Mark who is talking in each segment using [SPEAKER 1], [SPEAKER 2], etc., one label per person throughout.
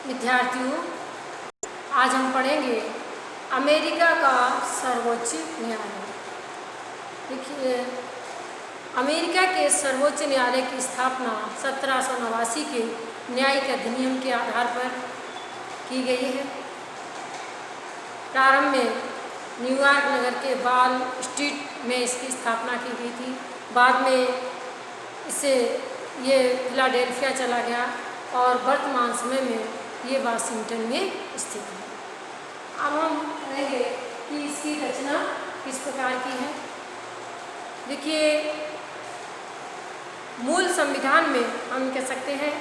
[SPEAKER 1] विद्यार्थियों, आज हम पढ़ेंगे अमेरिका का सर्वोच्च न्यायालय। देखिए, अमेरिका के सर्वोच्च न्यायालय की स्थापना 1789 के न्यायिक अधिनियम के आधार पर की गई है। प्रारंभ में न्यूयॉर्क नगर के वाल स्ट्रीट में इसकी स्थापना की गई थी। बाद में ये फिलाडेल्फिया चला गया और वर्तमान समय में ये वाशिंगटन में स्थित है। अब हम कहेंगे कि इसकी रचना किस प्रकार की है। देखिए, मूल संविधान में हम कह सकते हैं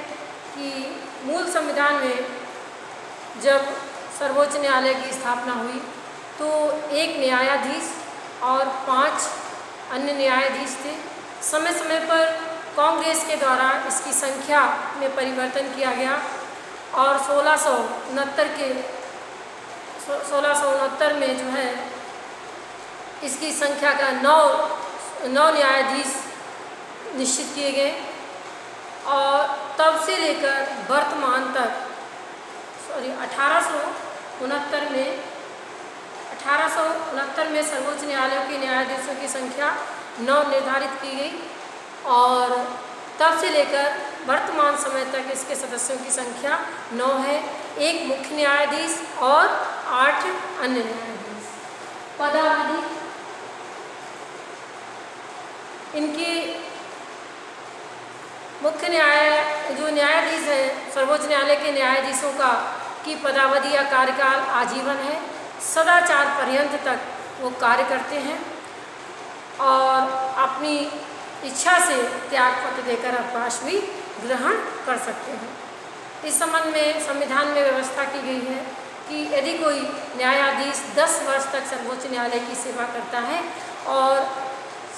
[SPEAKER 1] कि मूल संविधान में जब सर्वोच्च न्यायालय की स्थापना हुई तो एक न्यायाधीश और 5 अन्य न्यायाधीश थे। समय समय पर कांग्रेस के द्वारा इसकी संख्या में परिवर्तन किया गया और 1669 में जो है इसकी संख्या का 9 न्यायाधीश निश्चित किए गए और तब से लेकर वर्तमान तक 1869 में सर्वोच्च न्यायालय के न्यायाधीशों की संख्या 9 निर्धारित की गई और तब से लेकर वर्तमान समय तक इसके सदस्यों की संख्या 9 है। एक मुख्य न्यायाधीश और 8 अन्य न्यायाधीश। पदावधि इनकी मुख्य न्यायाधीश है सर्वोच्च न्यायालय के न्यायाधीशों की पदावधि या कार्यकाल आजीवन है। सदाचार पर्यंत तक वो कार्य करते हैं और अपनी इच्छा से त्यागपत्र देकर अवकाश भी ग्रहण कर सकते हैं। इस संबंध में संविधान में व्यवस्था की गई है कि यदि कोई न्यायाधीश 10 वर्ष तक सर्वोच्च न्यायालय की सेवा करता है और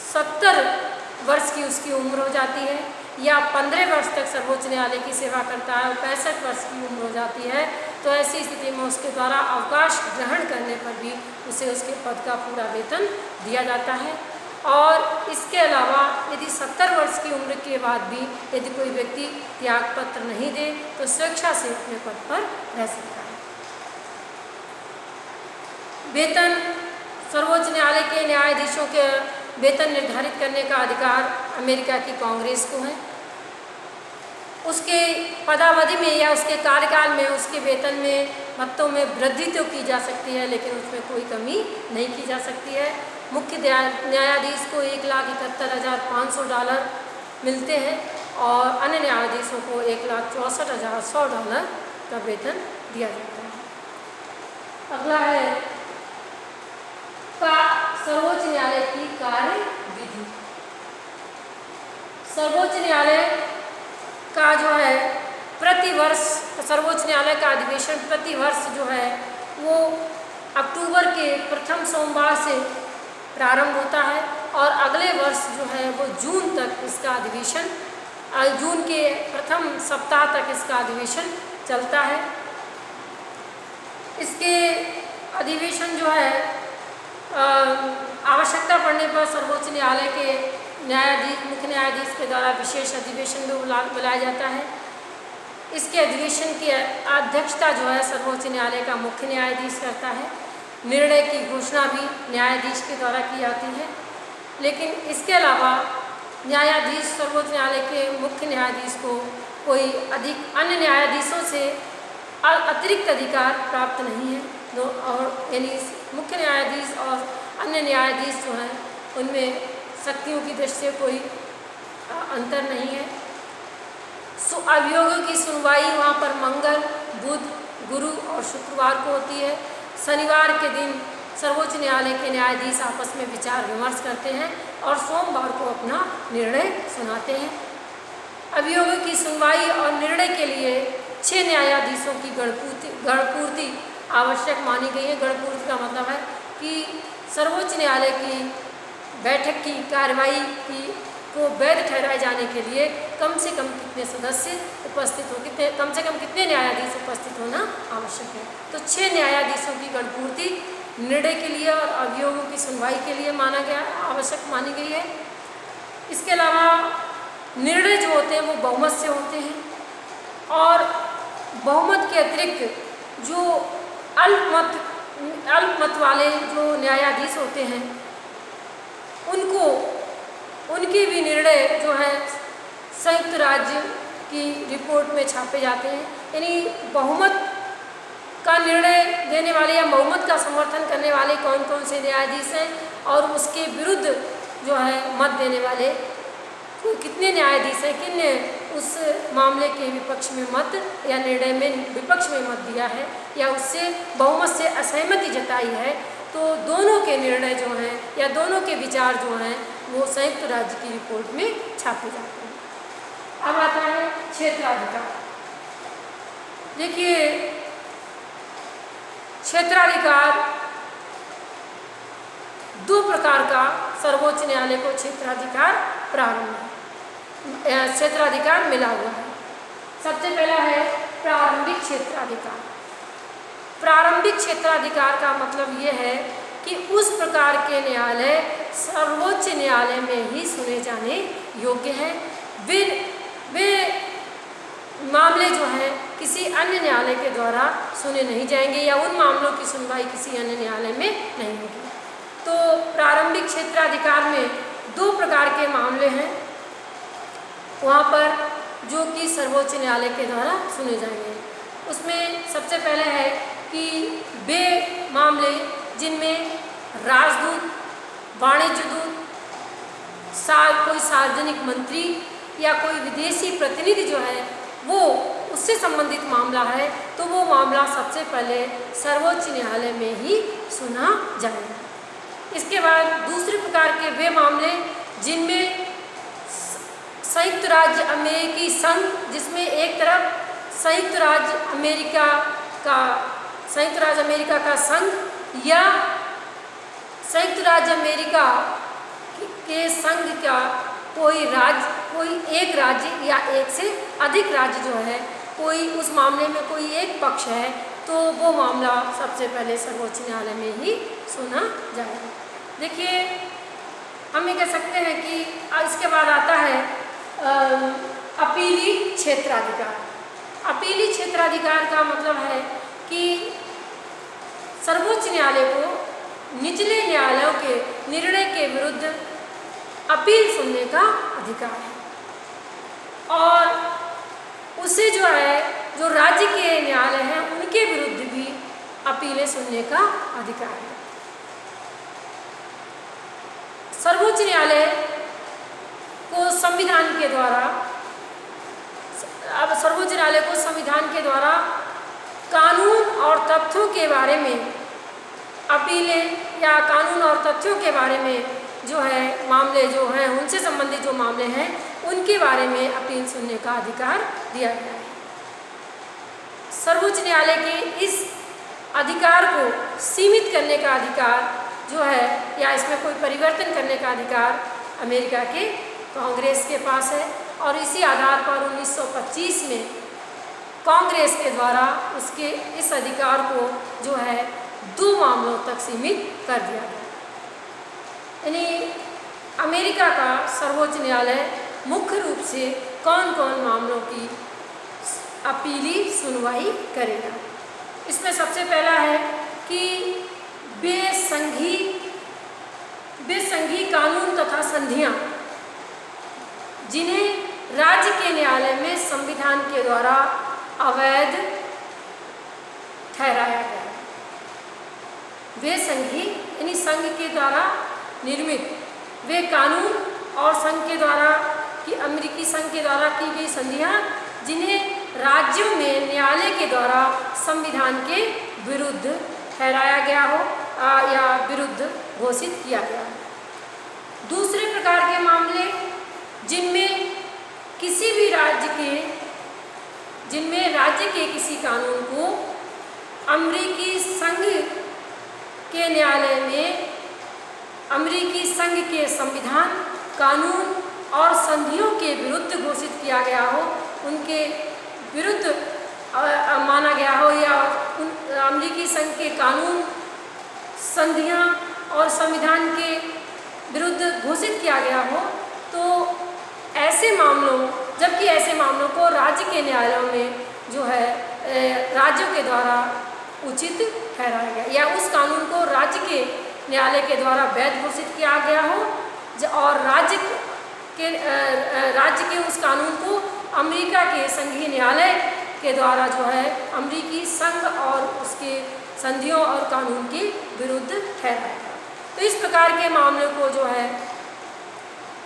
[SPEAKER 1] 70 वर्ष की उसकी उम्र हो जाती है या 15 वर्ष तक सर्वोच्च न्यायालय की सेवा करता है और 65 वर्ष की उम्र हो जाती है तो ऐसी स्थिति में उसके द्वारा अवकाश ग्रहण करने पर भी उसे उसके पद का पूरा वेतन दिया जाता है। और इसके अलावा यदि 70 वर्ष की उम्र के बाद भी यदि कोई व्यक्ति त्यागपत्र नहीं दे तो स्वेच्छा से अपने पद पर रह सकता है। वेतन सर्वोच्च न्यायालय के न्यायाधीशों के वेतन निर्धारित करने का अधिकार अमेरिका की कांग्रेस को है। उसके पदावधि में या उसके कार्यकाल में उसके वेतन में भत्तों में वृद्धि तो की जा सकती है लेकिन उसमें कोई कमी नहीं की जा सकती है। मुख्य न्यायाधीश को $1,71,500 मिलते हैं और अन्य न्यायाधीशों को $1,64,100 का वेतन दिया जाता है। अगला है सर्वोच्च न्यायालय की कार्य विधि। सर्वोच्च न्यायालय का जो है प्रतिवर्ष सर्वोच्च न्यायालय का अधिवेशन प्रतिवर्ष जो है वो अक्टूबर के प्रथम सोमवार से प्रारंभ होता है और अगले वर्ष जो है वो जून तक इसका अधिवेशन जून के प्रथम सप्ताह तक इसका अधिवेशन चलता है। इसके अधिवेशन जो है आवश्यकता पड़ने पर सर्वोच्च न्यायालय के मुख्य न्यायाधीश के द्वारा विशेष अधिवेशन भी बुलाया जाता है। इसके अधिवेशन की अध्यक्षता जो है सर्वोच्च न्यायालय का मुख्य न्यायाधीश करता है। निर्णय की घोषणा भी न्यायाधीश के द्वारा की जाती है। लेकिन इसके अलावा न्यायाधीश सर्वोच्च न्यायालय के मुख्य न्यायाधीश को कोई अन्य न्यायाधीशों से अतिरिक्त अधिकार प्राप्त नहीं है। और यानी मुख्य न्यायाधीश और अन्य न्यायाधीश जो हैं उनमें शक्तियों की दृष्टि से कोई अंतर नहीं है। अभियोगों की सुनवाई वहाँ पर मंगल, बुध, गुरु और शुक्रवार को होती है। शनिवार के दिन सर्वोच्च न्यायालय के न्यायाधीश आपस में विचार विमर्श करते हैं और सोमवार को अपना निर्णय सुनाते हैं। अभियोगों की सुनवाई और निर्णय के लिए 6 न्यायाधीशों की गणपूर्ति आवश्यक मानी गई है। गणपूर्ति का मतलब है कि सर्वोच्च न्यायालय की बैठक की कार्यवाही को वैध ठहराए जाने के लिए कम से कम कितने सदस्य उपस्थित हो कम से कम कितने न्यायाधीश उपस्थित होना आवश्यक है। तो 6 न्यायाधीशों की गणपूर्ति निर्णय के लिए और अभियोगों की सुनवाई के लिए आवश्यक मानी गई है। इसके अलावा निर्णय जो होते हैं वो बहुमत से होते हैं और बहुमत के अतिरिक्त जो अल्पमत वाले जो न्यायाधीश होते हैं उनके भी निर्णय जो है संयुक्त राज्य की रिपोर्ट में छापे जाते हैं। यानी बहुमत का निर्णय देने वाले या बहुमत का समर्थन करने वाले कौन कौन से न्यायाधीश हैं और उसके विरुद्ध जो है मत देने वाले कितने न्यायाधीश हैं, किन ने उस मामले के विपक्ष में मत या निर्णय में विपक्ष में मत दिया है या उससे बहुमत से असहमति जताई है, तो दोनों के निर्णय जो हैं या दोनों के विचार जो हैं वो संयुक्त राज्य की रिपोर्ट में छापे जाते हैं। अब आता है क्षेत्राधिकार। देखिए, क्षेत्राधिकार दो प्रकार का सर्वोच्च न्यायालय को क्षेत्राधिकार क्षेत्राधिकार मिला हुआ है। सबसे पहला है प्रारंभिक क्षेत्राधिकार। प्रारंभिक क्षेत्राधिकार का मतलब ये है कि उस प्रकार के न्यायालय सर्वोच्च न्यायालय में ही सुने जाने योग्य हैं। वे मामले जो हैं किसी अन्य न्यायालय के द्वारा सुने नहीं जाएंगे या उन मामलों की सुनवाई किसी अन्य न्यायालय में नहीं होगी। तो प्रारंभिक क्षेत्राधिकार में दो प्रकार के मामले हैं वहाँ पर जो कि सर्वोच्च न्यायालय के द्वारा सुने जाएंगे। उसमें सबसे पहले है कि वे मामले जिनमें राजदूत, वाणिज्य दूत, कोई सार्वजनिक मंत्री या कोई विदेशी प्रतिनिधि जो है वो उससे संबंधित मामला है, तो वो मामला सबसे पहले सर्वोच्च न्यायालय में ही सुना जाएगा। इसके बाद दूसरे प्रकार के वे मामले जिनमें संयुक्त राज्य अमेरिकी संघ, जिसमें एक तरफ संयुक्त राज्य अमेरिका का संघ या संयुक्त राज्य अमेरिका के संघ का कोई एक राज्य या एक से अधिक राज्य जो है कोई उस मामले में कोई एक पक्ष है, तो वो मामला सबसे पहले सर्वोच्च न्यायालय में ही सुना जाएगा। देखिए, हम ये कह सकते हैं कि इसके बाद आता है अपीली क्षेत्राधिकार। अपीली क्षेत्राधिकार का मतलब है कि सर्वोच्च न्यायालय को निचले न्यायालयों के निर्णय के विरुद्ध अपील सुनने का अधिकार है और उसे जो है जो राज्य के न्यायालय हैं उनके विरुद्ध भी अपीलें सुनने का अधिकार है। सर्वोच्च न्यायालय को संविधान के द्वारा कानून और तथ्यों के बारे में अपीलें या कानून और तथ्यों के बारे में जो है मामले जो हैं उनसे संबंधित जो मामले हैं उनके बारे में अपील सुनने का अधिकार दिया गया है। सर्वोच्च न्यायालय के इस अधिकार को सीमित करने का अधिकार जो है या इसमें कोई परिवर्तन करने का अधिकार अमेरिका के कांग्रेस के पास है और इसी आधार पर 1925 में कांग्रेस के द्वारा उसके इस अधिकार को जो है 2 मामलों तक सीमित कर दिया गया। यानी अमेरिका का सर्वोच्च न्यायालय मुख्य रूप से कौन कौन मामलों की अपीली सुनवाई करेगा। इसमें सबसे पहला है कि बेसंघी कानून तथा संधियां जिन्हें राज्य के न्यायालय में संविधान के द्वारा अवैध ठहराया गया। वे संघी यानी संघ के द्वारा निर्मित वे कानून और संघ के द्वारा कि अमेरिकी संघ के द्वारा की गई संधियां जिन्हें राज्यों में न्यायालय के द्वारा संविधान के विरुद्ध ठहराया गया हो या विरुद्ध घोषित किया गया। दूसरे प्रकार के मामले जिनमें राज्य के किसी कानून को अमेरिकी संघ के न्यायालय में अमेरिकी संघ के संविधान, कानून और संधियों के विरुद्ध घोषित किया गया हो, उनके विरुद्ध माना गया हो या अमेरिकी संघ के कानून, संधियां और संविधान के विरुद्ध घोषित किया गया हो, तो ऐसे मामलों को राज्य के न्यायालयों में जो है राज्यों के द्वारा उचित ठहराया गया, या उस कानून को राज्य के न्यायालय के द्वारा वैध घोषित किया गया हो, और राज्य के उस कानून को अमेरिका के संघीय न्यायालय के द्वारा जो है अमेरिकी संघ और उसके संधियों और कानून के विरुद्ध ठहराया। तो इस प्रकार के मामलों को जो है,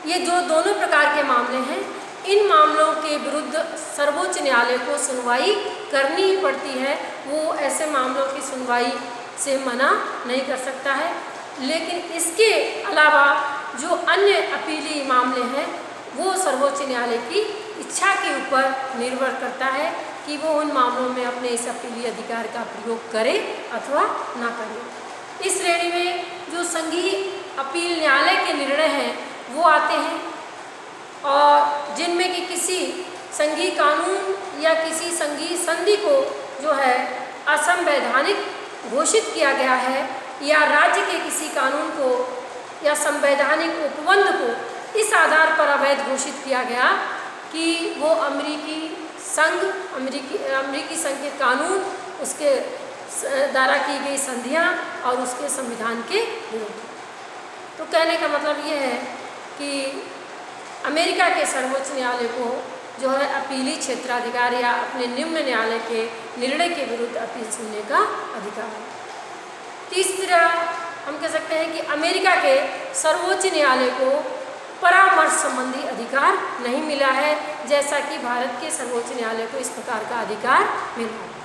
[SPEAKER 1] ये जो दोनों प्रकार के मामले हैं, इन मामलों के विरुद्ध सर्वोच्च न्यायालय को सुनवाई करनी ही पड़ती है। वो ऐसे मामलों की सुनवाई से मना नहीं कर सकता है। लेकिन इसके अलावा जो अन्य अपीली मामले हैं, वो सर्वोच्च न्यायालय की इच्छा के ऊपर निर्भर करता है कि वो उन मामलों में अपने इस अपीली अधिकार का प्रयोग करे अथवा ना करे। इस श्रेणी में जो संघीय अपील न्यायालय के निर्णय हैं वो आते हैं, और जिनमें कि किसी संघीय कानून या किसी संघीय संधि को जो है असंवैधानिक घोषित किया गया है, या राज्य के किसी कानून को या संवैधानिक उपबंध को इस आधार पर अवैध घोषित किया गया कि वो अमेरिकी संघ के कानून, उसके द्वारा की गई संधियां और उसके संविधान के विरुद्ध। तो कहने का मतलब ये है कि अमेरिका के सर्वोच्च न्यायालय को जो है अपीली क्षेत्राधिकार या अपने निम्न न्यायालय के निर्णय के विरुद्ध अपील सुनने का अधिकार है। तीसरा हम कह सकते हैं कि अमेरिका के सर्वोच्च न्यायालय को परामर्श संबंधी अधिकार नहीं मिला है, जैसा कि भारत के सर्वोच्च न्यायालय को इस प्रकार का अधिकार मिला है।